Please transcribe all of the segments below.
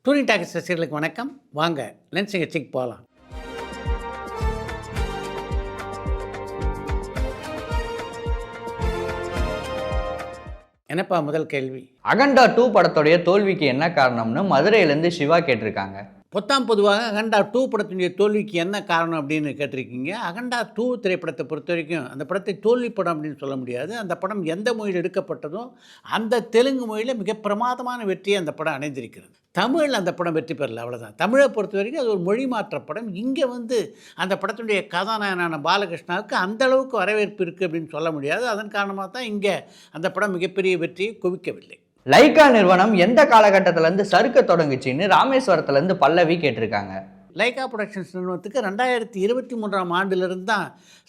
Touring talkies ரசிகர்களுக்கு வணக்கம். வாங்க லென்ஸ் நிகழ்ச்சிக்கு போகலாம். என்னப்பா முதல் கேள்வி? அகண்டா 2 படத்துடைய தோல்விக்கு என்ன காரணம்னு மதுரையிலேருந்து சிவா கேட்டிருக்காங்க. பொதுவாக அகண்டா 2 படத்தினுடைய தோல்விக்கு என்ன காரணம் அப்படின்னு கேட்டிருக்கீங்க. அகண்டா 2 திரைப்படத்தை பொறுத்த வரைக்கும் அந்த படத்தை தோல்வி படம் அப்படின்னு சொல்ல முடியாது. அந்த படம் எந்த மொழியில் எடுக்கப்பட்டதோ அந்த தெலுங்கு மொழியில் மிக பிரமாதமான வெற்றியை அந்த படம் அடைந்திருக்கிறது. தமிழ் அந்த படம் வெற்றி பெறல, அவ்வளோதான். தமிழை பொறுத்த வரைக்கும் அது ஒரு மொழி மாற்ற படம். இங்கே அந்த படத்தினுடைய கதாநாயகனான பாலகிருஷ்ணாவுக்கு அந்த அளவுக்கு வரவேற்பு இருக்குது அப்படின்னு சொல்ல முடியாது. அதன் காரணமாக தான் இங்கே அந்த படம் மிகப்பெரிய வெற்றியை குவிக்கவில்லை. லைக்கா நிறுவனம் எந்த காலகட்டத்திலேருந்து சறுக்க தொடங்குச்சின்னு ராமேஸ்வரத்துலேருந்து பல்லவி கேட்டிருக்காங்க. லைக்கா புரொடக்ஷன்ஸ் நிறுவனத்துக்கு 2023ஆம் ஆண்டிலிருந்து தான்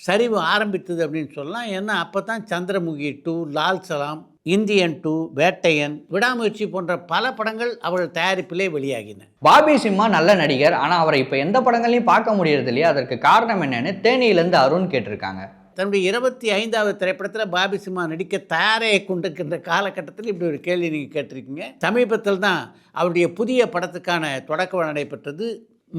சரிவு ஆரம்பித்தது அப்படின்னு சொல்லலாம். ஏன்னா அப்போ தான் சந்திரமுகி 2, லால் சலாம், இந்தியன் 2, வேட்டையன், விடாமுயற்சி போன்ற பல படங்கள் அவர்கள் தயாரிப்பிலே வெளியாகின. பாபி சிம்மா நல்ல நடிகர், ஆனால் அவரை இப்போ எந்த படங்களையும் பார்க்க முடியறது இல்லையா, அதற்கு காரணம் என்னன்னு தேனியிலேருந்து அருண் கேட்டிருக்காங்க. தன்னுடைய 25வது திரைப்படத்தில் பாபி சிம்மா நடிக்க தயாராக கொண்டிருக்கின்ற காலகட்டத்தில் இப்படி ஒரு கேள்வி நீங்கள் கேட்டிருக்கீங்க. சமீபத்தில் தான் அவருடைய புதிய படத்துக்கான தொடக்க விழா நடைபெற்றது.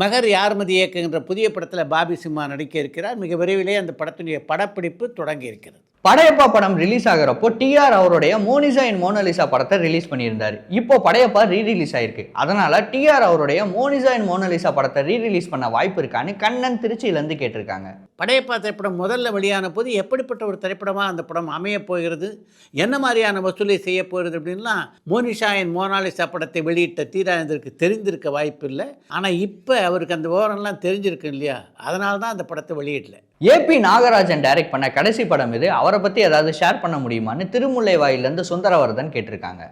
மகர் யார்மதி இயக்குகின்ற புதிய படத்தில் பாபி சிம்மா நடிக்க இருக்கிறார். மிக விரைவிலே அந்த படத்தினுடைய படப்பிடிப்பு தொடங்கி இருக்கிறது. படையப்பா படம் ரிலீஸ் ஆகிறப்போ டிஆர் அவருடைய மோனிசா அண்ட் மோனாலிசா படத்தை ரிலீஸ் பண்ணியிருந்தார். இப்போ படையப்பா ரீரிலீஸ் ஆயிருக்கு. அதனால டிஆர் அவருடைய மோனிசா அண்ட் மோனாலிசா படத்தை ரீரிலீஸ் பண்ண வாய்ப்பு இருக்கான்னு கண்ணன் திருச்சியிலேருந்து கேட்டிருக்காங்க. படையப்பா திரைப்படம் முதல்ல வெளியான போது எப்படிப்பட்ட ஒரு திரைப்படமாக அந்த படம் அமைய போகிறது, என்ன மாதிரியான வசூலை செய்ய போகிறது அப்படின்லாம் மோனிஷா அண்ட் மோனாலிசா படத்தை வெளியிட்ட தீராந்தருக்கு தெரிந்திருக்க வாய்ப்பு இல்லை. ஆனால் இப்போ அவருக்கு அந்த விவரம்லாம் தெரிஞ்சிருக்கு இல்லையா, அதனால தான் அந்த படத்தை வெளியிடல. ஏபி நாகராஜன் டைரக்ட் பண்ண கடைசி படம் இது. அவரை பற்றி ஏதாவது ஷேர் பண்ண முடியுமான்னு திருமுல்லை வாயிலிருந்து சுந்தரவர்தன் கேட்டிருக்காங்க.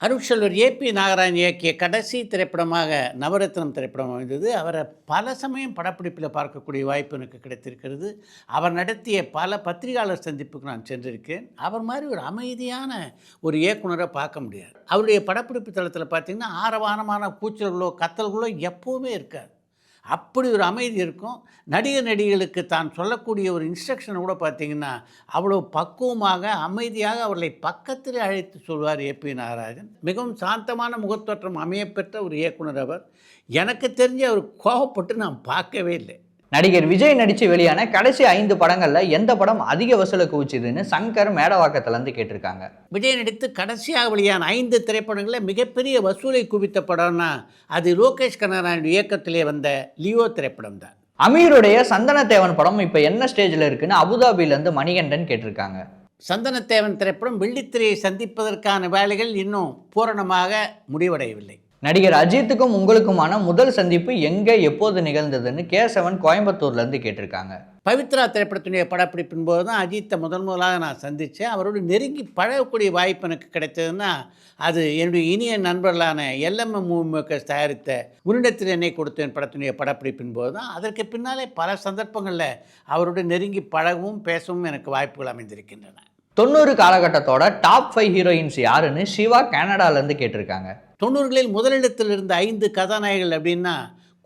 அருட்செல்வர் ஏபி நாகராஜன் இயக்கிய கடைசி திரைப்படமாக நவரத்னம் திரைப்படம் அமைந்தது. அவரை பல சமயம் படப்பிடிப்பில் பார்க்கக்கூடிய வாய்ப்பு எனக்கு கிடைத்திருக்கிறது. அவர் நடத்திய பல பத்திரிகையாளர் சந்திப்புக்கு நான் சென்றிருக்கேன். அவர் மாதிரி ஒரு அமைதியான ஒரு இயக்குனரை பார்க்க முடியாது. அவருடைய படப்பிடிப்பு தளத்தில் பார்த்திங்கன்னா ஆரவாரமான கூச்சல்களோ கத்தல்களோ எப்போவுமே இருக்காது. அப்படி ஒரு அமைதி இருக்கும். நடிகர்களுக்கு தான் சொல்லக்கூடிய ஒரு இன்ஸ்ட்ரக்ஷனை கூட பார்த்திங்கன்னா அவ்வளோ பக்குவமாக அமைதியாக அவர்களை பக்கத்தில் அழைத்து சொல்வார் ஏபி நாகராஜன். மிகவும் சாந்தமான முகத்தோற்றம் அமையப்பெற்ற ஒரு இயக்குனர் அவர். எனக்கு தெரிஞ்சு அவர் கோபப்பட்டு நான் பார்க்கவே இல்லை. நடிகர் விஜய் நடித்து வெளியான கடைசி 5 படங்களில் எந்த படம் அதிக வசூலை குவிச்சுதுன்னு சங்கர் மேடவாக்கத்திலேருந்து கேட்டிருக்காங்க. விஜய் நடித்து கடைசியாக வெளியான 5 திரைப்படங்களில் மிகப்பெரிய வசூலை குவித்த படம்னா அது லோகேஷ் கனகராஜன் இயக்கத்திலே வந்த லியோ திரைப்படம் தான். அமீருடைய சந்தனத்தேவன் படம் இப்போ என்ன ஸ்டேஜில் இருக்குன்னு அபுதாபியிலேருந்து மணிகண்டன் கேட்டிருக்காங்க. சந்தனத்தேவன் திரைப்படம் வெள்ளித்திரையை சந்திப்பதற்கான வேலைகள் இன்னும் பூரணமாக முடிவடையவில்லை. நடிகர் அஜித்துக்கும் உங்களுக்குமான முதல் சந்திப்பு எங்கே எப்போது நிகழ்ந்ததுன்னு கேசவன் கோயம்புத்தூர்லேருந்து கேட்டிருக்காங்க. பவித்ரா திரைப்படத்தினுடைய படப்பிடிப்பின் போது தான் அஜித்தை முதலாக நான் சந்தித்தேன். அவரோடு நெருங்கி பழகக்கூடிய வாய்ப்பு எனக்கு கிடைத்ததுன்னா அது என்னுடைய இனிய நண்பர்களான LMM மூவிமேக்கர்ஸ் தயாரித்த உன்னிடத்தில் என்னை கொடுத்தேன் படத்தினுடைய படப்பிடிப்பின் போது தான். அதற்கு பின்னாலே பல சந்தர்ப்பங்களில் அவரோடு நெருங்கி பழகவும் பேசவும் எனக்கு வாய்ப்புகள் அமைந்திருக்கின்றன. 90 காலகட்டத்தோட டாப் 5 ஹீரோயின்ஸ் யாருன்னு சிவா கனடாலேருந்து கேட்டிருக்காங்க. 90களில் முதலிடத்தில் இருந்த 5 கதாநாயகர்கள் அப்படின்னா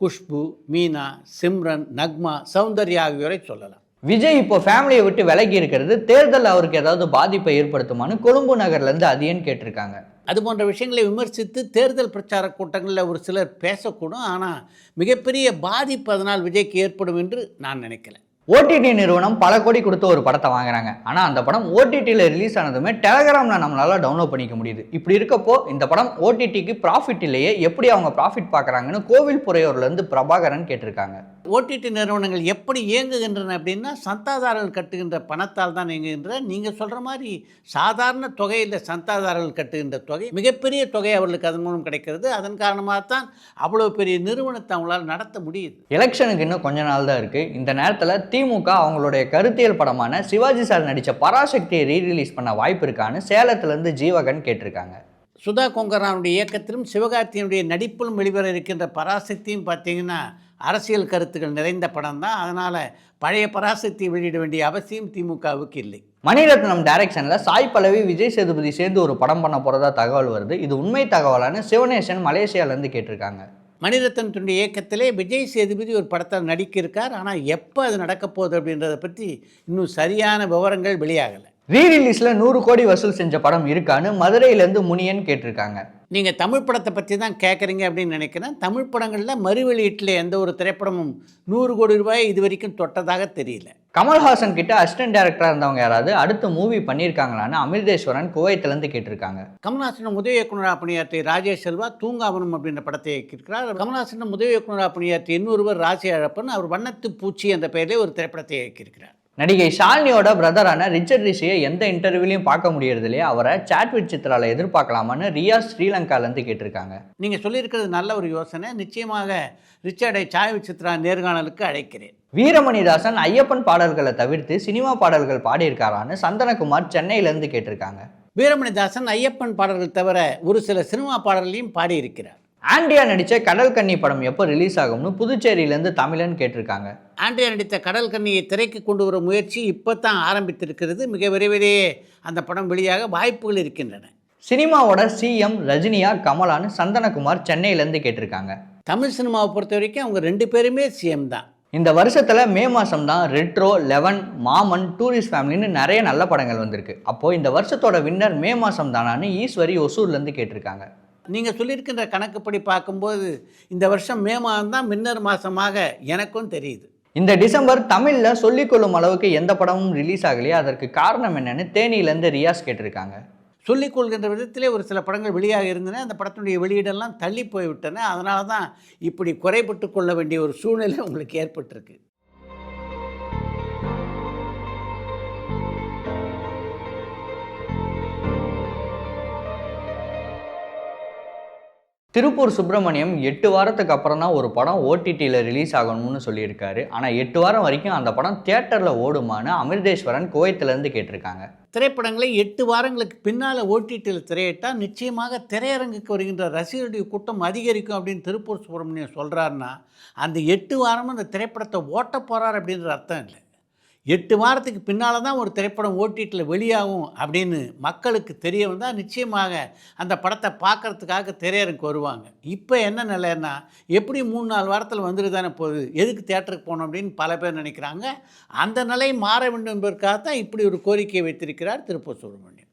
குஷ்பு, மீனா, சிம்ரன், நக்மா, சௌந்தர்யா ஆகியோரை சொல்லலாம். விஜய் இப்போ ஃபேமிலியை விட்டு விலகி இருக்கிறது தேர்தல் அவருக்கு ஏதாவது பாதிப்பை ஏற்படுத்துமான்னு கொழும்பு நகர்லேருந்து அதியன் கேட்டிருக்காங்க. அது போன்ற விஷயங்களை விமர்சித்து தேர்தல் பிரச்சார கூட்டங்களில் ஒரு சிலர் பேசக்கூடும். ஆனால் மிகப்பெரிய பாதிப்பு அதனால் விஜய்க்கு ஏற்படும் என்று நான் நினைக்கல. ஓடிடி நிறுவனம் பல கோடி கொடுத்து ஒரு படத்தை வாங்குறாங்க. ஆனால் அந்த படம் ஓடிடியில் ரிலீஸ் ஆனதுமே டெலகிராமில் நம்மளால் டவுன்லோட் பண்ணிக்க முடியுது. இப்படி இருக்கப்போ இந்த படம் ஓடிடிக்கு ப்ராஃபிட் இல்லையே, எப்படி அவங்க ப்ராஃபிட் பார்க்குறாங்கன்னு கோவில் புறையோர்லேருந்து பிரபாகரன் கேட்டிருக்காங்க. ஓடிடி நிறுவனங்கள் எப்படி இயங்குகின்றன அப்படின்னா சந்தாதாரர்கள் கட்டுகின்ற பணத்தால் தான் இயங்குகின்ற. நீங்கள் சொல்கிற மாதிரி சாதாரண தொகையில் சந்தாதாரர்கள் கட்டுகின்ற தொகை மிகப்பெரிய தொகை அவர்களுக்கு அதன் மூலம் கிடைக்கிறது. அதன் காரணமாக தான் அவ்வளோ பெரிய நிறுவனத்தை அவங்களால் நடத்த முடியுது. எலெக்ஷனுக்கு இன்னும் கொஞ்ச நாள் தான் இருக்குது. இந்த நேரத்தில் திமுக அவங்களுடைய கருத்தியல் படமான சிவாஜி சார் நடித்த பராசக்தியை ரீரிலீஸ் பண்ண வாய்ப்பு இருக்கான்னு சேலத்திலேருந்து ஜீவகன் கேட்டிருக்காங்க. சுதா கொங்கரானுடைய இயக்கத்திலும் சிவகார்த்தியினுடைய நடிப்பிலும் வெளிவர இருக்கின்ற பராசக்தியும் பார்த்தீங்கன்னா அரசியல் கருத்துக்கள் நிறைந்த படம் தான். அதனால் பழைய பராசக்தியை வெளியிட வேண்டிய அவசியம் திமுகவுக்கு இல்லை. மணிரத்னம் டைரக்ஷனில் சாய் பல்லவி, விஜய் சேதுபதி சேர்ந்து ஒரு படம் பண்ண போகிறதா தகவல் வருது. இது உண்மை தகவலான்னு சிவநேசன் மலேசியாவிலேருந்து கேட்டிருக்காங்க. மணிரத்னத்துடைய இயக்கத்திலே விஜய் சேதுபதி ஒரு படத்தில் நடிக்க இருக்கார். ஆனால் எப்போ அது நடக்க போகுது அப்படின்றத பற்றி இன்னும் சரியான விவரங்கள் வெளியாகலை. ரீரிலீஸ்ல 100 கோடி வசூல் செஞ்ச படம் இருக்கான்னு மதுரையிலேருந்து முனியன் கேட்டிருக்காங்க. நீங்கள் தமிழ் படத்தை பற்றி தான் கேட்குறீங்க அப்படின்னு நினைக்கிறேன். தமிழ் படங்களில் மறு வெளியீட்டில் எந்த ஒரு திரைப்படமும் 100 கோடி ரூபாய் இது வரைக்கும் தொட்டதாக தெரியல. கமல்ஹாசன் கிட்ட அசிஸ்டன்ட் டைரக்டரா இருந்தவங்க யாராவது அடுத்த மூவி பண்ணியிருக்காங்களான்னு அமிர்தேஸ்வரன் குவைத்திலேருந்து கேட்டிருக்காங்க. கமல்ஹாசன் உதவி இயக்குநராக பணியாற்றிய ராஜேஷ் செல்வா தூங்காவனம் அப்படின்ற படத்தை இயக்கியிருக்கிறார். கமல்ஹாசன் உதவி இயக்குநராக பணியாற்றிய இன்னொருவர் ராசி அழப்பன், அவர் வண்ணத்து பூச்சி என்ற பெயரிலே ஒரு திரைப்படத்தை இயக்கியிருக்கிறார். நடிகை ஷாலினியோட பிரதரான ரிச்சர்ட் ரிஷியை எந்த இன்டர்வியூலையும் பார்க்க முடியறது இல்லையா, அவரை சாட் வித் சித்ரால எதிர்பார்க்கலாமான்னு ரியாஸ் ஸ்ரீலங்காலேருந்து கேட்டிருக்காங்க. நீங்கள் சொல்லியிருக்கிறது நல்ல ஒரு யோசனை. நிச்சயமாக ரிச்சர்டை சாய் வித் சித்ரா நேர்காணலுக்கு அழைக்கிறேன். வீரமணிதாசன் ஐயப்பன் பாடல்களை தவிர்த்து சினிமா பாடல்கள் பாடியிருக்காரான்னு சந்தனகுமார் சென்னையிலேருந்து கேட்டிருக்காங்க. வீரமணிதாசன் ஐயப்பன் பாடல்கள் தவிர ஒரு சில சினிமா பாடல்களையும் பாடியிருக்கிறார். ஆண்ட்ரியா நடித்த கடல் கன்னி படம் எப்போ ரிலீஸ் ஆகும்னு புதுச்சேரியிலேருந்து தமிழன் கேட்டிருக்காங்க. ஆண்ட்ரியா நடித்த கடல் கன்னியை திரைக்கு கொண்டு வர முயற்சி இப்போ தான் ஆரம்பித்திருக்கிறது. மிக விரைவிலேயே அந்த படம் வெளியாக வாய்ப்புகள் இருக்கின்றன. சினிமாவோட சிஎம் ரஜினியா கமலான்னு சந்தனகுமார் சென்னையிலேருந்து கேட்டிருக்காங்க. தமிழ் சினிமாவை பொறுத்த வரைக்கும் அவங்க 2 பேருமே சிஎம் தான். இந்த வருஷத்தில் மே மாதம் தான் ரெட்ரோ, 11, மாமன், டூரிஸ்ட் ஃபேமிலின்னு நிறைய நல்ல படங்கள் வந்திருக்கு. அப்போது இந்த வருஷத்தோட வின்னர் மே மாதம் தானான்னு ஈஸ்வரி ஒசூர்லேருந்து கேட்டிருக்காங்க. நீங்கள் சொல்லியிருக்கின்ற கணக்குப்படி பார்க்கும்போது இந்த வருஷம் மே மாதம் தான் வின்னர் மாதமாக எனக்கும் தெரியுது. இந்த டிசம்பர் தமிழில் சொல்லிக்கொள்ளும் அளவுக்கு எந்த படமும் ரிலீஸ் ஆகலையே, அதற்கு காரணம் என்னன்னு தேனியிலேருந்து ரியாஸ் கேட்டிருக்காங்க. சொல்லிக் கொள்கின்ற விதத்திலே ஒரு சில படங்கள் வெளியாக இருந்தன. அந்த படத்தினுடைய வெளியீடெல்லாம் தள்ளி போய்விட்டன. அதனால தான் இப்படி குறைபட்டு கொள்ள வேண்டிய ஒரு சூழ்நிலை உங்களுக்கு ஏற்பட்டிருக்கு. திருப்பூர் சுப்பிரமணியம் 8 வாரத்துக்கு அப்புறம் தான் ஒரு படம் ஓடிடியில் ரிலீஸ் ஆகணும்னு சொல்லியிருக்காரு. ஆனால் 8 வாரம் வரைக்கும் அந்த படம் தியேட்டரில் ஓடுமான்னு அமிர்தேஸ்வரன் குவைத்திலேருந்து கேட்டிருக்காங்க. திரைப்படங்களை 8 வாரங்களுக்கு பின்னால் ஓடிடியில் திரையிட்டால் நிச்சயமாக திரையரங்குக்கு வருகின்ற ரசிகர்களுடைய கூட்டம் அதிகரிக்கும் அப்படின்னு திருப்பூர் சுப்பிரமணியம் சொல்கிறாருன்னா, அந்த 8 வாரமும் அந்த திரைப்படத்தை ஓட்ட போகிறார் அப்படின்ற அர்த்தம் இல்லை. 8 வாரத்துக்கு பின்னால் தான் ஒரு திரைப்படம் ஓடிடியில் வெளியாகும் அப்படின்னு மக்களுக்கு தெரிய வந்தால் நிச்சயமாக அந்த படத்தை பார்க்குறதுக்காக திரையரங்குக்கு வருவாங்க. இப்போ என்ன நிலைன்னா, எப்படி 3-4 வாரத்தில் வந்துட்டு போகுது, எதுக்கு தியேட்டருக்கு போகணும் அப்படின்னு பல பேர் நினைக்கிறாங்க. அந்த நிலை மாற வேண்டும் என்பதற்காக தான் இப்படி ஒரு கோரிக்கையை வைத்திருக்கிறார் திருப்பூர் சுப்பிரமணியம்.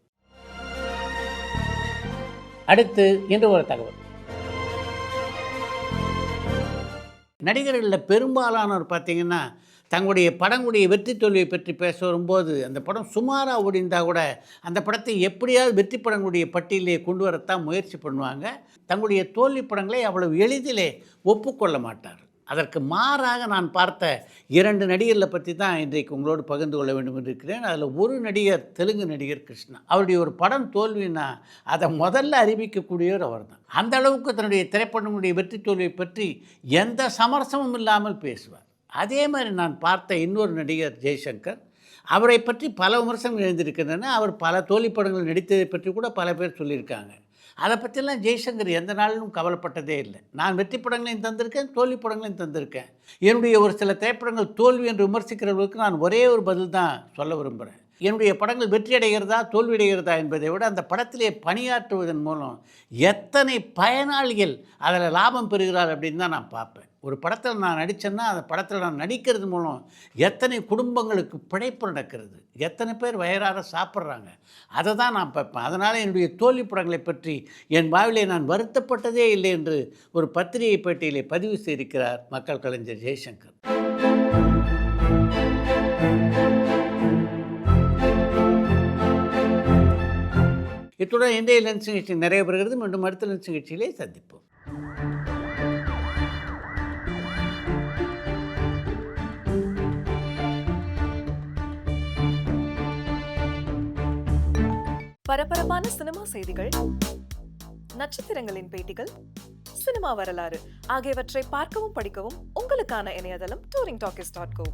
அடுத்து இன்று ஒரு தகவல். நடிகர்களில் பெரும்பாலானவர் பார்த்திங்கன்னா தங்களுடைய படங்களுடைய வெற்றி தோல்வியை பற்றி பேச வரும்போது அந்த படம் சுமாராக ஓடிந்தால் கூட அந்த படத்தை எப்படியாவது வெற்றி படங்களுடைய பட்டியலே கொண்டு வரத்தான் முயற்சி பண்ணுவாங்க. தங்களுடைய தோல்வி படங்களை அவ்வளவு எளிதிலே ஒப்புக்கொள்ள மாட்டார். அதற்கு மாறாக நான் பார்த்த 2 நடிகர்களை பற்றி தான் இன்றைக்கு உங்களோடு பகிர்ந்து கொள்ள வேண்டும் என்று இருக்கிறேன். அதில் ஒரு நடிகர் தெலுங்கு நடிகர் கிருஷ்ணா. அவருடைய ஒரு படம் தோல்வின்னா அதை முதல்ல அறிவிக்கக்கூடியவர் அவர் தான். அந்த அளவுக்கு தன்னுடைய திரைப்படங்களுடைய வெற்றி தோல்வியை பற்றி எந்த சமரசமும் இல்லாமல் பேசுவார். அதே மாதிரி நான் பார்த்த இன்னொரு நடிகர் ஜெய்சங்கர். அவரை பற்றி பல விமர்சனங்கள் எழுந்திருக்கின்றன. அவர் பல தோல்வி படங்கள் நடித்ததை பற்றி கூட பல பேர் சொல்லியிருக்காங்க. அதை பற்றிலாம் ஜெய்சங்கர் எந்த நாளிலும் கவலைப்பட்டதே இல்லை. நான் வெற்றி படங்களையும் தந்திருக்கேன், தோல்வி படங்களையும் தந்திருக்கேன். என்னுடைய ஒரு சில திரைப்படங்கள் தோல்வி என்று விமர்சிக்கிறவர்களுக்கு நான் ஒரே ஒரு பதில் தான் சொல்ல விரும்புகிறேன். என்னுடைய படங்கள் வெற்றி அடைகிறதா தோல்வி அடைகிறதா என்பதை விட அந்த படத்திலே பணியாற்றுவதன் மூலம் எத்தனை பயனாளிகள் அதில் லாபம் பெறுகிறார் அப்படின்னு தான் நான் பார்ப்பேன். ஒரு படத்தில் நான் நடித்தேன்னா அந்த படத்தில் நான் நடிக்கிறது மூலம் எத்தனை குடும்பங்களுக்கு பிழைப்பு நடக்கிறது, எத்தனை பேர் வயிறார சாப்பிட்றாங்க, அதை தான் நான் பார்ப்பேன். அதனால் என்னுடைய தோல்வி படங்களை பற்றி என் வாழ்விலே நான் வருத்தப்பட்டதே இல்லை என்று ஒரு பத்திரிகை பேட்டியிலே பதிவு செய்திருக்கிறார் மக்கள் கலைஞர் ஜெய்சங்கர். இத்துடன் இன்றைய லென்ஸ் நிகழ்ச்சி நிறைய பெறுகிறது. மீண்டும் அடுத்த லென்ஸ் நிகழ்ச்சியிலே சந்திப்போம். பரபரப்பான சினிமா செய்திகள், நட்சத்திரங்களின் பேட்டிகள், சினிமா வரலாறு ஆகியவற்றை பார்க்கவும் படிக்கவும் உங்களுக்கான இணையதளம் touringtalkies.co.